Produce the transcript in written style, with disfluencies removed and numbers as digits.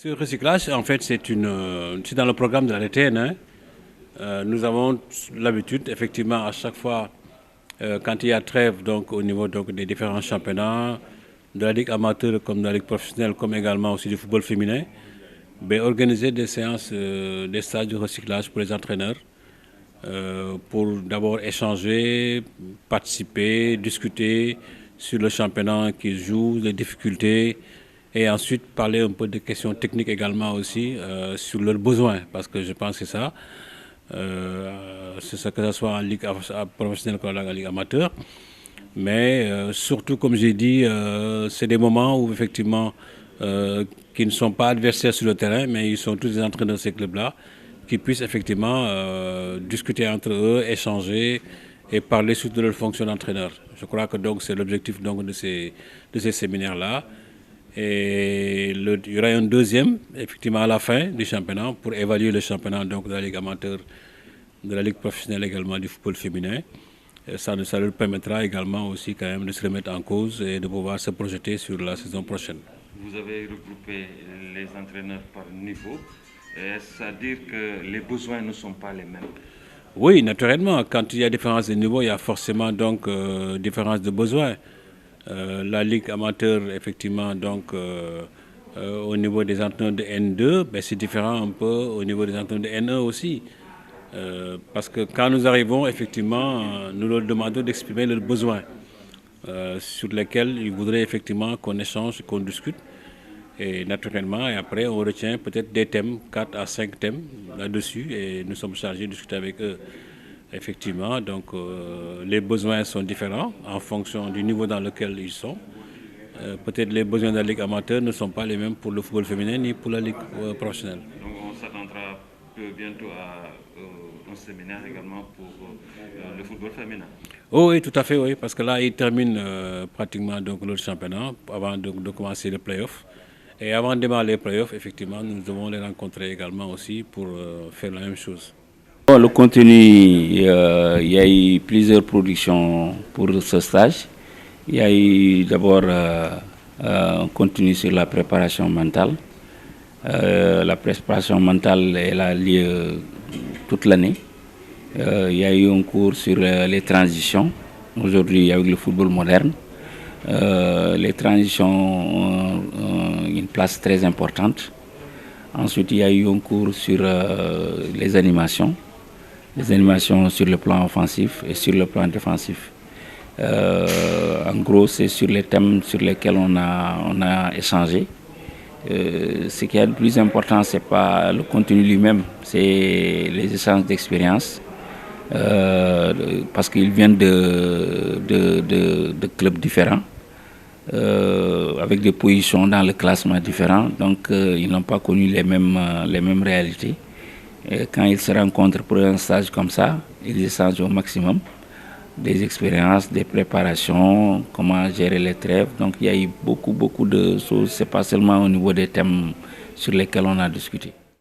Ce recyclage, en fait, c'est dans le programme de la DTN, hein. Nous avons l'habitude, effectivement, à chaque fois, quand il y a trêve, donc au niveau donc, des différents championnats, de la ligue amateur comme de la ligue professionnelle, comme également aussi du football féminin, ben, organiser des séances, des stages de recyclage pour les entraîneurs, pour d'abord échanger, participer, discuter sur le championnat qu'ils jouent, les difficultés, et ensuite parler un peu de questions techniques également aussi sur leurs besoins, parce que je pense que c'est ça que ce soit en ligue professionnelle comme en ligue amateur. Mais surtout, comme j'ai dit, c'est des moments où effectivement, qui ne sont pas adversaires sur le terrain, mais ils sont tous des entraîneurs de ces clubs-là, qui puissent effectivement discuter entre eux, échanger et parler surtout de leur fonction d'entraîneur. Je crois que donc c'est l'objectif donc de ces séminaires-là. Et il y aura un deuxième, effectivement, à la fin du championnat, pour évaluer le championnat donc, de la Ligue amateur, de la Ligue professionnelle également du football féminin. Et ça leur permettra également aussi quand même de se remettre en cause et de pouvoir se projeter sur la saison prochaine. Vous avez regroupé les entraîneurs par niveau. Est-ce à dire que les besoins ne sont pas les mêmes? Oui, naturellement. Quand il y a différence de niveau, il y a forcément donc différence de besoins. La Ligue amateur, effectivement, donc au niveau des entraîneurs de N2, ben, c'est différent un peu au niveau des entraîneurs de N1 aussi. Parce que quand nous arrivons, effectivement, nous leur demandons d'exprimer leurs besoins sur lesquels ils voudraient effectivement qu'on échange, qu'on discute. Et naturellement, et après, on retient peut-être des thèmes, 4 à 5 thèmes là-dessus, et nous sommes chargés de discuter avec eux. Effectivement, donc les besoins sont différents en fonction du niveau dans lequel ils sont. Peut-être les besoins de la Ligue amateur ne sont pas les mêmes pour le football féminin ni pour la Ligue professionnelle. Donc on s'attendra bientôt à un séminaire également pour le football féminin. Oh, oui, tout à fait, oui, parce que là, ils terminent pratiquement donc, le championnat avant de commencer les playoffs. Et avant de démarrer les playoffs, effectivement, nous devons les rencontrer également aussi pour faire la même chose. Le contenu, il y a eu plusieurs productions pour ce stage. Il y a eu d'abord un contenu sur la préparation mentale. La préparation mentale, elle a lieu toute l'année. Il y a eu un cours sur les transitions. Aujourd'hui, avec le football moderne, les transitions ont une place très importante. Ensuite, il y a eu un cours sur les animations sur le plan offensif et sur le plan défensif. En gros, c'est sur les thèmes sur lesquels on a échangé. Ce qui est le plus important, ce n'est pas le contenu lui-même, c'est les échanges d'expérience. Parce qu'ils viennent de clubs différents, avec des positions dans le classement différents, donc ils n'ont pas connu les mêmes réalités. Et quand ils se rencontrent pour un stage comme ça, ils échangent au maximum des expériences, des préparations, comment gérer les trêves. Donc il y a eu beaucoup de choses, c'est pas seulement au niveau des thèmes sur lesquels on a discuté.